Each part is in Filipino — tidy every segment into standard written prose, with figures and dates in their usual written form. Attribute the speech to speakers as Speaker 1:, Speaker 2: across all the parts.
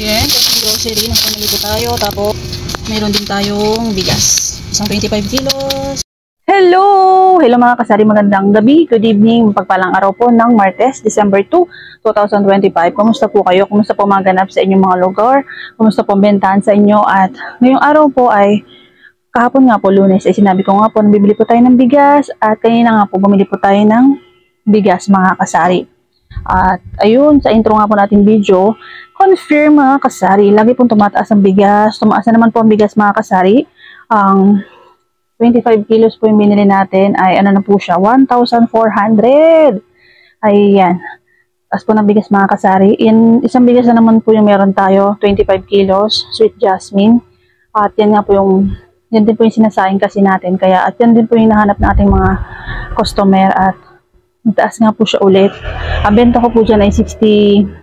Speaker 1: Ayan, grocery. Nagpamili po tayo. Tapos, mayroon din tayong bigas. Isang 25 kilos.
Speaker 2: Hello! Hello mga kasari, magandang gabi. Good evening, pagpalang araw po ng Martes, December 2, 2025. Kumusta po kayo? Kumusta po maganap sa inyong mga lugar? Kumusta po bentahan sa inyo? At ngayong araw po ay, kahapon nga po, Lunes, ay sinabi ko nga po, bibili po tayo ng bigas. At kanina nga po, bumili po tayo ng bigas mga kasari. At ayun, sa intro nga po natin video, confirm mga kasari, lagi pong tumataas ang bigas. Tumaas na naman po ang bigas mga kasari. Ang 25 kilos po yung binili natin ay ano na po siya, 1,400. Ayan. Taas po ng bigas mga kasari. Isang bigas na naman po yung meron tayo, 25 kilos, sweet jasmine. At yan nga po yan din po yung sinasaing kasi natin. Kaya at yan din po yung hinahanap nating mga customer at taas nga po siya ulit. Ang benta ko po dyan ay 60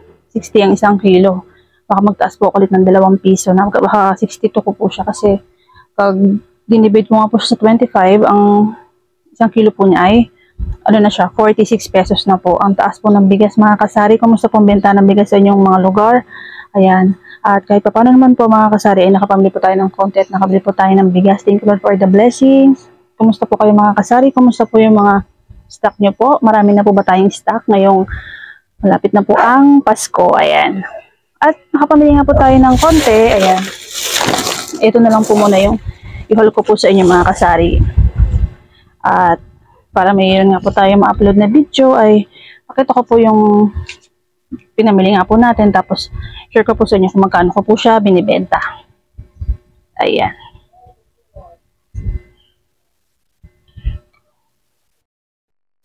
Speaker 2: ang isang kilo. Baka magtaas po ulit ng 2 piso. Baka 62 ko po siya kasi pag dinibid ko nga po siya sa 25, ang isang kilo po niya ay ano na siya, 46 pesos na po. Ang taas po ng bigas mga kasari. Kumusta pong benta ng bigas sa inyong mga lugar? Ayan. At kahit pa paano naman po mga kasari ay nakapamili po tayo ng konti at nakabili po tayo ng bigas. Thank you Lord for the blessings. Kumusta po kayo mga kasari? Kumusta po yung mga stock nyo po? Marami na po ba tayong stock ngayong malapit na po ang Pasko? Ayan. At nakapamili nga po tayo ng konti. Ayan. Ito na lang po muna yung i-haul ko po sa inyo mga kasari. At para mayroon nga po tayo ma-upload na video ay pakita ko po yung pinamili nga po natin. Tapos share ko po sa inyo kung magkano ko po siya binibenta. Ayan.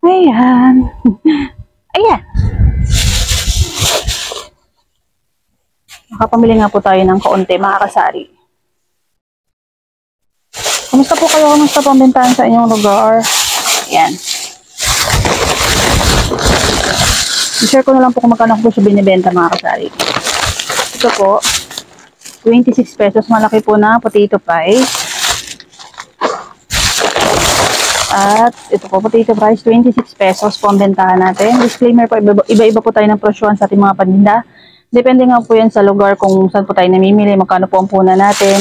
Speaker 2: Ayan. Ayan. Nakapamili nga po tayo ng kaunti mga kasari. Kumusta po kayo? Kumusta po ang bentahan sa inyong lugar? Ayan. I-share ko na lang po kung magkano po siya binibenta mga kasari. Ito po, 26 pesos. Malaki po na potato pie. At ito po, potato fries, 26 pesos po ang bentahan natin. Disclaimer po, iba-iba po tayo ng presyon sa ating mga paninda. Depende nga po yan sa lugar kung saan po tayo namimili, magkano po ang puna natin.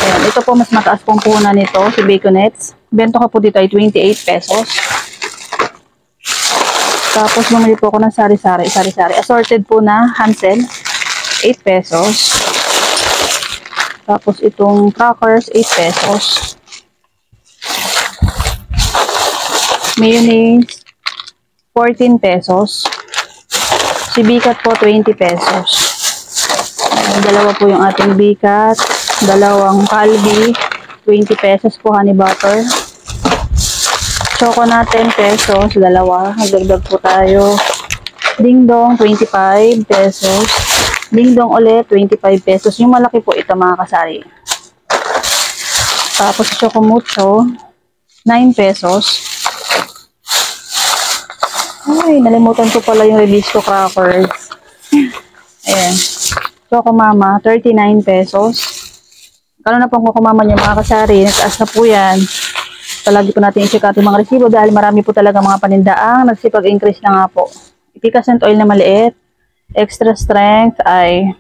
Speaker 2: Ayan, ito po mas mataas pong puhunan nito, si Baconets. Bento ko po dito ay 28 pesos. Tapos bumili po ako ng sari-sari. Assorted po na Hansel, 8 pesos. Tapos itong crackers, 8 pesos. Mayonnaise, 14 pesos. Si Bicat po, 20 pesos. Ayan, dalawa po yung ating Bicat. Dalawang Calbee, 20 pesos po, honey butter. Choco natin, pesos, dalawa. Nagdagdag po tayo. Dingdong, 25 pesos. Dingdong ulit, 25 pesos. Yung malaki po ito mga kasari. Tapos Choco Mucho, 9 pesos. Ay, nalimutan ko pala yung Ribisco crackers. Ayan. Choco Mama, 39 pesos. Kano na pong kukumama niyo mga kasari, nagtaas na po yan. Palagi po natin i-check ating mga resibo dahil marami po talaga mga panindaang nagsipag-increase na nga po. Ipicascent oil na maliit, extra strength ay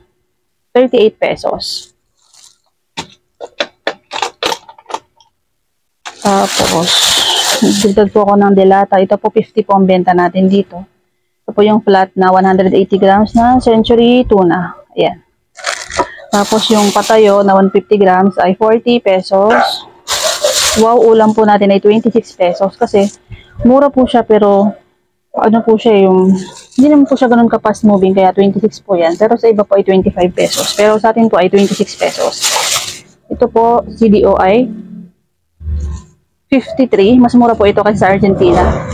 Speaker 2: 38 pesos. Tapos, dagdag po ako ng delata. Ito po 50 po ang benta natin dito. Ito po yung flat na 180 grams na Century Tuna. Ayan. Tapos yung patayo na 150 grams ay 40 pesos. Wow, ulam po natin ay 26 pesos. Kasi mura po siya pero ano po siya yung hindi naman po siya ganun ka fast moving kaya 26 po yan. Pero sa iba po ay 25 pesos. Pero sa atin po ay 26 pesos. Ito po CDO ay 53. Mas mura po ito kasi sa Argentina.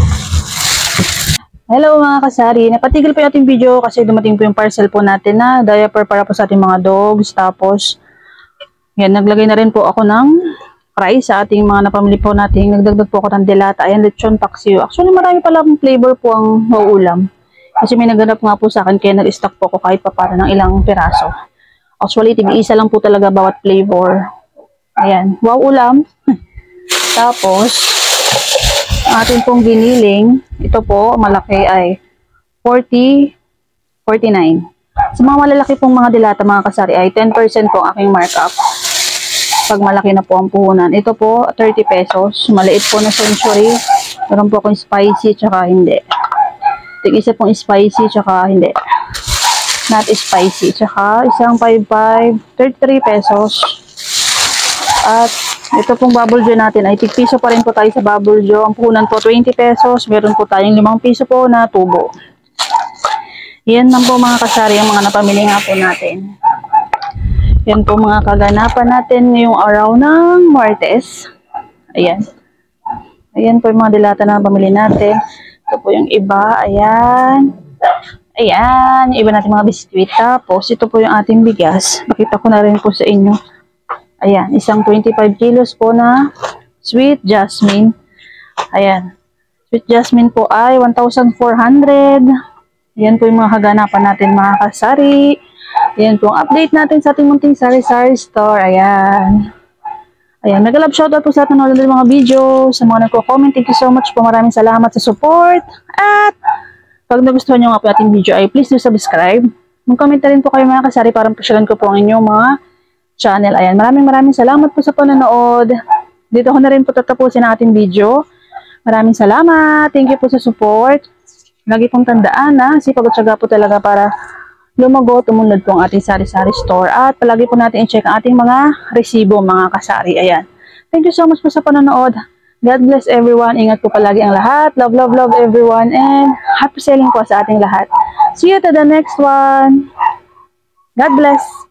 Speaker 2: Hello mga kasari, napatigil po yung ating video kasi dumating po yung parcel po natin na diaper para po sa ating mga dogs. Tapos, yan, naglagay na rin po ako ng fries sa ating mga napamili po natin. Nagdagdag po ako ng delata, ayan, lechon paksiw. Actually, marami pala akong flavor po ang mauulam. Kasi may naganap nga po sa akin kaya nag-stock po ako kahit pa para ng ilang piraso. Actually, tig-isa lang po talaga bawat flavor. Ayan, wow ulam. Tapos, ating pong giniling, ito po, malaki ay 49. Sa mga malalaki pong mga dilata mga kasari ay 10% po ang aking markup. Pag malaki na po ang puhunan. Ito po, 30 pesos. Maliit po na century. Meron po akong spicy tsaka hindi. Tig-isa pong spicy tsaka hindi. Not spicy. Tsaka isang 5.5, 33 pesos. At ito pong bubble joy natin ay tig-piso pa rin po tayo sa bubble joy. Ang puhunan po 20 pesos. Meron po tayong 5 piso po na tubo. Yan lang po mga kasari ang mga napamili nga po natin. Yan po mga kaganapan natin ngayong araw ng Martes. Ayan. Ayan po yung mga dilata na napamili natin. Ito po yung iba. Ayan. Ayan. Yung iba natin mga biskuit. Tapos ito po yung ating bigas. Nakita ko na rin po sa inyo. Ayan. Isang 25 kilos po na sweet jasmine. Ayan. Sweet jasmine po ay 1,400. Ayan po yung mga kaganapan natin mga kasari. Ayan po ang update natin sa ating munting sari-sari store. Ayan. Ayan. Nag-love shoutout po sa ating nanonood ng mga video. Sa mga nagko-comment, thank you so much po. Maraming salamat sa support. At pag nagustuhan nyo nga po ating video ay please do subscribe. Mag-comment na rin po kayo mga kasari para pasyalan ko po ang inyong mga channel. Ayan. Maraming salamat po sa panonood. Dito ko na rin po tatapusin ang ating video. Maraming salamat. Thank you po sa support. Lagi pong tandaan na sipag at syaga po talaga para lumago, tumunod po ang ating sari-sari store. At palagi po natin i-check ang ating mga resibo mga kasari. Ayan. Thank you so much po sa panonood. God bless everyone. Ingat po palagi ang lahat. Love, love, love everyone. And happy selling po sa ating lahat. See you to the next one. God bless.